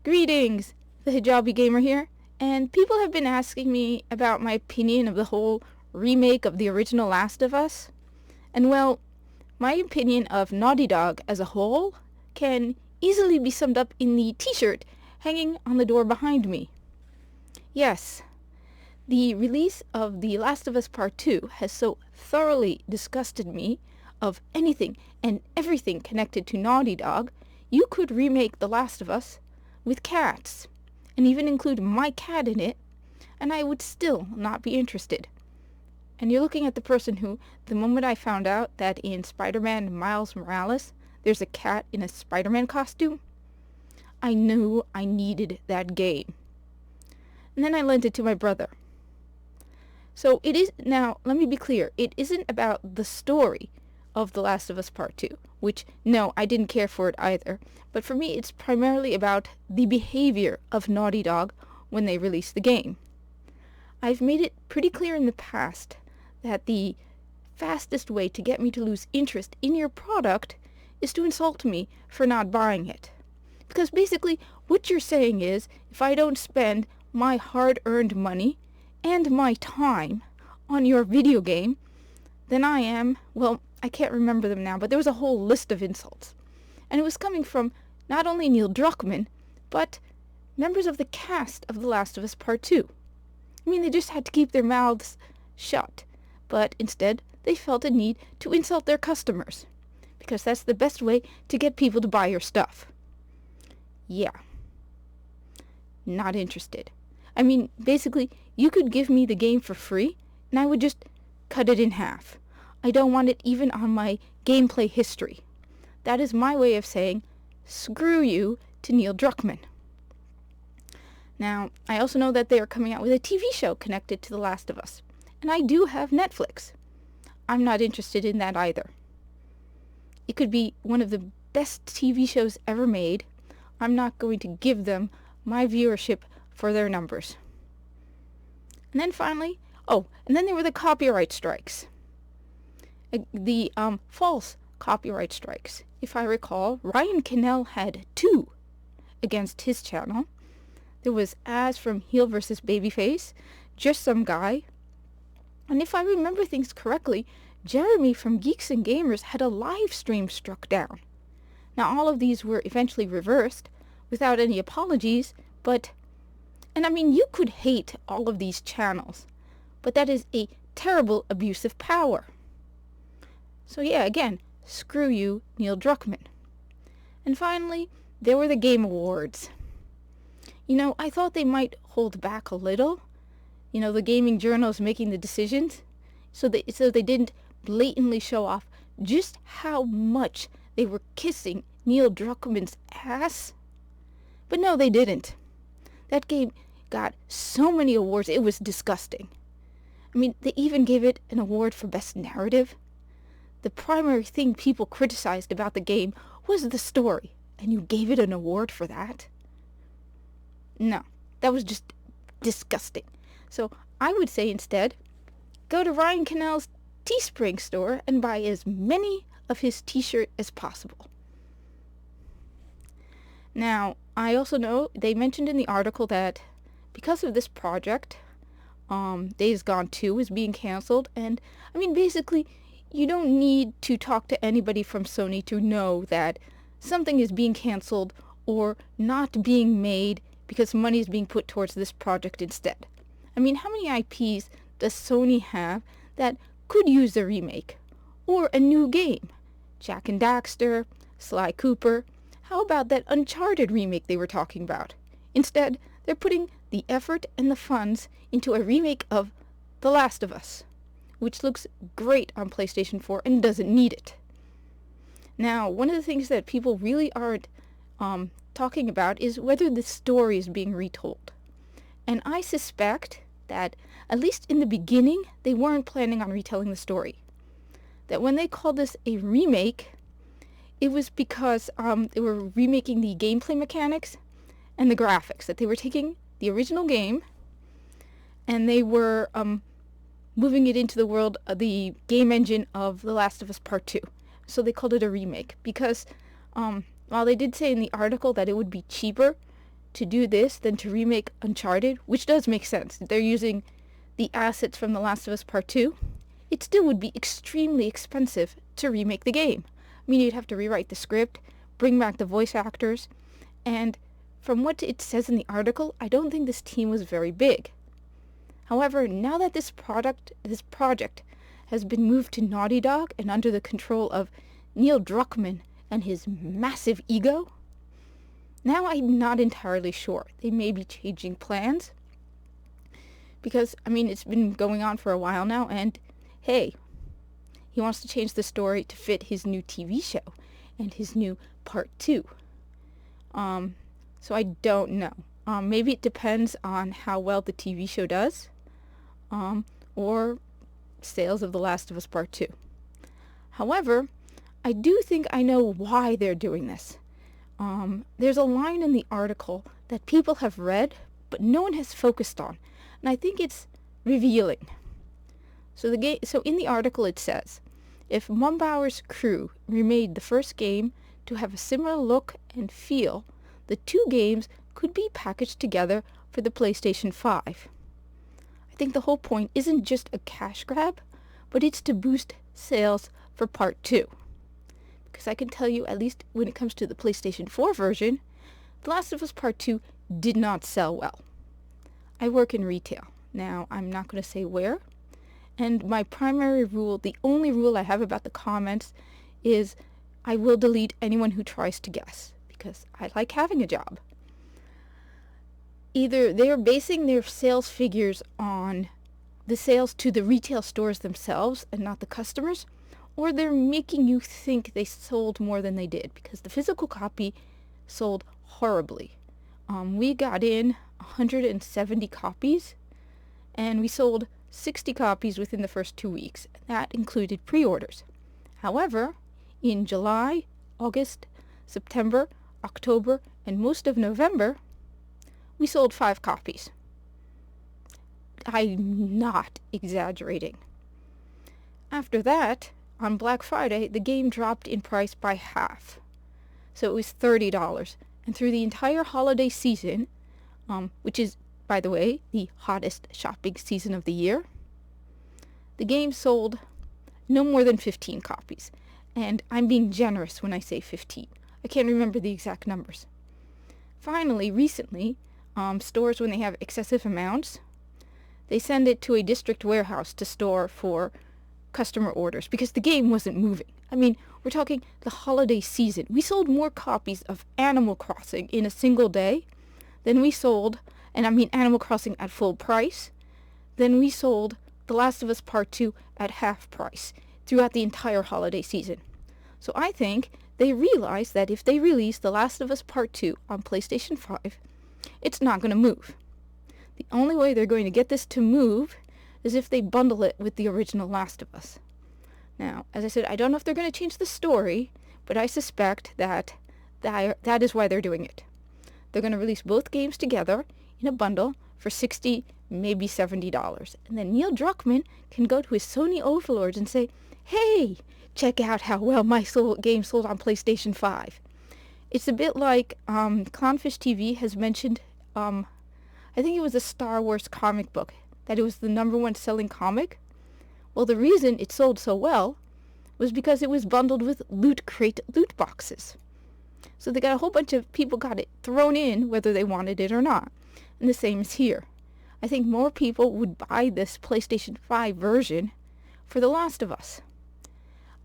Greetings, the Hijabi gamer here, and people have been asking me about my opinion of the whole remake of the original Last of Us. And well, my opinion of Naughty Dog as a whole can easily be summed up in the t-shirt hanging on the door behind me. Yes, the release of The Last of Us Part 2 has so thoroughly disgusted me of anything and everything connected to Naughty Dog. You could remake The Last of Us with cats, and even include my cat in it, and I would still not be interested. And you're looking at the person who, the moment I found out that in Spider-Man Miles Morales, there's a cat in a Spider-Man costume, I knew I needed that game. And then I lent it to my brother. So it is, now, let me be clear, it isn't about the story of The Last of Us Part 2, which, no, I didn't care for it either, but for me it's primarily about the behavior of Naughty Dog when they release the game. I've made it pretty clear in the past that the fastest way to get me to lose interest in your product is to insult me for not buying it. Because basically what you're saying is, if I don't spend my hard-earned money and my time on your video game, then I am, well, I can't remember them now, but there was a whole list of insults. And it was coming from not only Neil Druckmann, but members of the cast of The Last of Us Part 2. I mean, they just had to keep their mouths shut, but instead they felt a need to insult their customers, because that's the best way to get people to buy your stuff. Yeah. Not interested. I mean, basically, you could give me the game for free, and I would just cut it in half. I don't want it even on my gameplay history. That is my way of saying, screw you to Neil Druckmann. Now, I also know that they are coming out with a TV show connected to The Last of Us, and I do have Netflix. I'm not interested in that either. It could be one of the best TV shows ever made. I'm not going to give them my viewership for their numbers. And then finally, and then there were the copyright strikes. The false copyright strikes. If I recall, Ryan Cannell had 2 against his channel. There was Az from Heel vs. Babyface, Just Some Guy, and if I remember things correctly, Jeremy from Geeks and Gamers had a live stream struck down. Now all of these were eventually reversed without any apologies, and I mean, you could hate all of these channels, but that is a terrible abuse of power. So yeah, again, screw you, Neil Druckmann. And finally, there were the Game Awards. You know, I thought they might hold back a little. You know, the gaming journals making the decisions, so they didn't blatantly show off just how much they were kissing Neil Druckmann's ass. But no, they didn't. That game got so many awards, it was disgusting. I mean, they even gave it an award for Best Narrative. The primary thing people criticized about the game was the story, and you gave it an award for that? No, that was just disgusting. So I would say instead, go to Ryan Cannell's Teespring store and buy as many of his t-shirts as possible. Now, I also know they mentioned in the article that because of this project, Days Gone 2 is being cancelled, and I mean, basically, you don't need to talk to anybody from Sony to know that something is being cancelled or not being made because money is being put towards this project instead. I mean, how many IPs does Sony have that could use a remake or a new game? Jak and Daxter, Sly Cooper. How about that Uncharted remake they were talking about? Instead, they're putting the effort and the funds into a remake of The Last of Us, which looks great on PlayStation 4 and doesn't need it. Now, one of the things that people really aren't talking about is whether the story is being retold. And I suspect that, at least in the beginning, they weren't planning on retelling the story. That when they called this a remake, it was because they were remaking the gameplay mechanics and the graphics. That they were taking the original game and they were moving it into the world of the game engine of The Last of Us Part 2. So they called it a remake because while they did say in the article that it would be cheaper to do this than to remake Uncharted, which does make sense. They're using the assets from The Last of Us Part 2. It still would be extremely expensive to remake the game. I mean, you'd have to rewrite the script, bring back the voice actors, and from what it says in the article, I don't think this team was very big. However, now that this project has been moved to Naughty Dog and under the control of Neil Druckmann and his massive ego, now I'm not entirely sure. They may be changing plans. Because, I mean, it's been going on for a while now, and hey, he wants to change the story to fit his new TV show and his new Part 2. So I don't know. Maybe it depends on how well the TV show does, or sales of The Last of Us Part 2. However, I do think I know why they're doing this. There's a line in the article that people have read, but no one has focused on, and I think it's revealing. So in the article it says, if Mumbauer's crew remade the first game to have a similar look and feel, the two games could be packaged together for the PlayStation 5. I think the whole point isn't just a cash grab, but it's to boost sales for Part 2. Because I can tell you, at least when it comes to the PlayStation 4 version, The Last of Us Part 2 did not sell well. I work in retail. Now, I'm not going to say where. And my primary rule, the only rule I have about the comments, is I will delete anyone who tries to guess. Because I like having a job. Either they're basing their sales figures on the sales to the retail stores themselves and not the customers, or they're making you think they sold more than they did, because the physical copy sold horribly. We got in 170 copies, and we sold 60 copies within the first 2 weeks. That included pre-orders. However, in July, August, September, October, and most of November, we sold 5 copies. I'm not exaggerating. After that, on Black Friday, the game dropped in price by half. So it was $30. And through the entire holiday season, which is, by the way, the hottest shopping season of the year, the game sold no more than 15 copies. And I'm being generous when I say 15. I can't remember the exact numbers. Finally, recently, stores, when they have excessive amounts, they send it to a district warehouse to store for customer orders because the game wasn't moving. I mean, we're talking the holiday season. We sold more copies of Animal Crossing in a single day than we sold, and I mean Animal Crossing at full price, than we sold The Last of Us Part 2 at half price throughout the entire holiday season. So I think they realized that if they release The Last of Us Part 2 on PlayStation 5, it's not going to move. The only way they're going to get this to move is if they bundle it with the original Last of Us. Now, as I said, I don't know if they're going to change the story, but I suspect that is why they're doing it. They're going to release both games together in a bundle for $60, maybe $70. And then Neil Druckmann can go to his Sony overlords and say, hey, check out how well my game sold on PlayStation 5. It's a bit like Clownfish TV has mentioned, I think it was a Star Wars comic book, that it was the #1 selling comic. Well, the reason it sold so well was because it was bundled with Loot Crate loot boxes. So they got a whole bunch of people got it thrown in whether they wanted it or not. And the same is here. I think more people would buy this PlayStation 5 version for The Last of Us.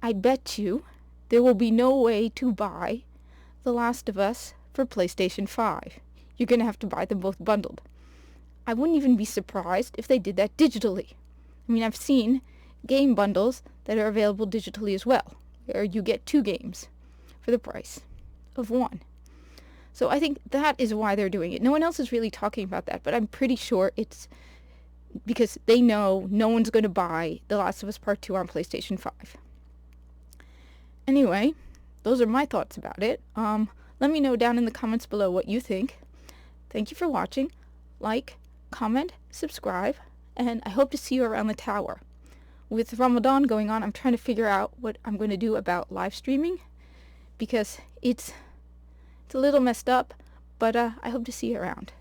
I bet you there will be no way to buy The Last of Us for PlayStation 5. You're going to have to buy them both bundled. I wouldn't even be surprised if they did that digitally. I mean, I've seen game bundles that are available digitally as well, where you get 2 games for the price of 1. So I think that is why they're doing it. No one else is really talking about that, but I'm pretty sure it's because they know no one's going to buy The Last of Us Part 2 on PlayStation 5. Anyway, those are my thoughts about it. Let me know down in the comments below what you think. Thank you for watching. Like, comment, subscribe, and I hope to see you around the tower. With Ramadan going on, I'm trying to figure out what I'm going to do about live streaming, because it's a little messed up, But I hope to see you around.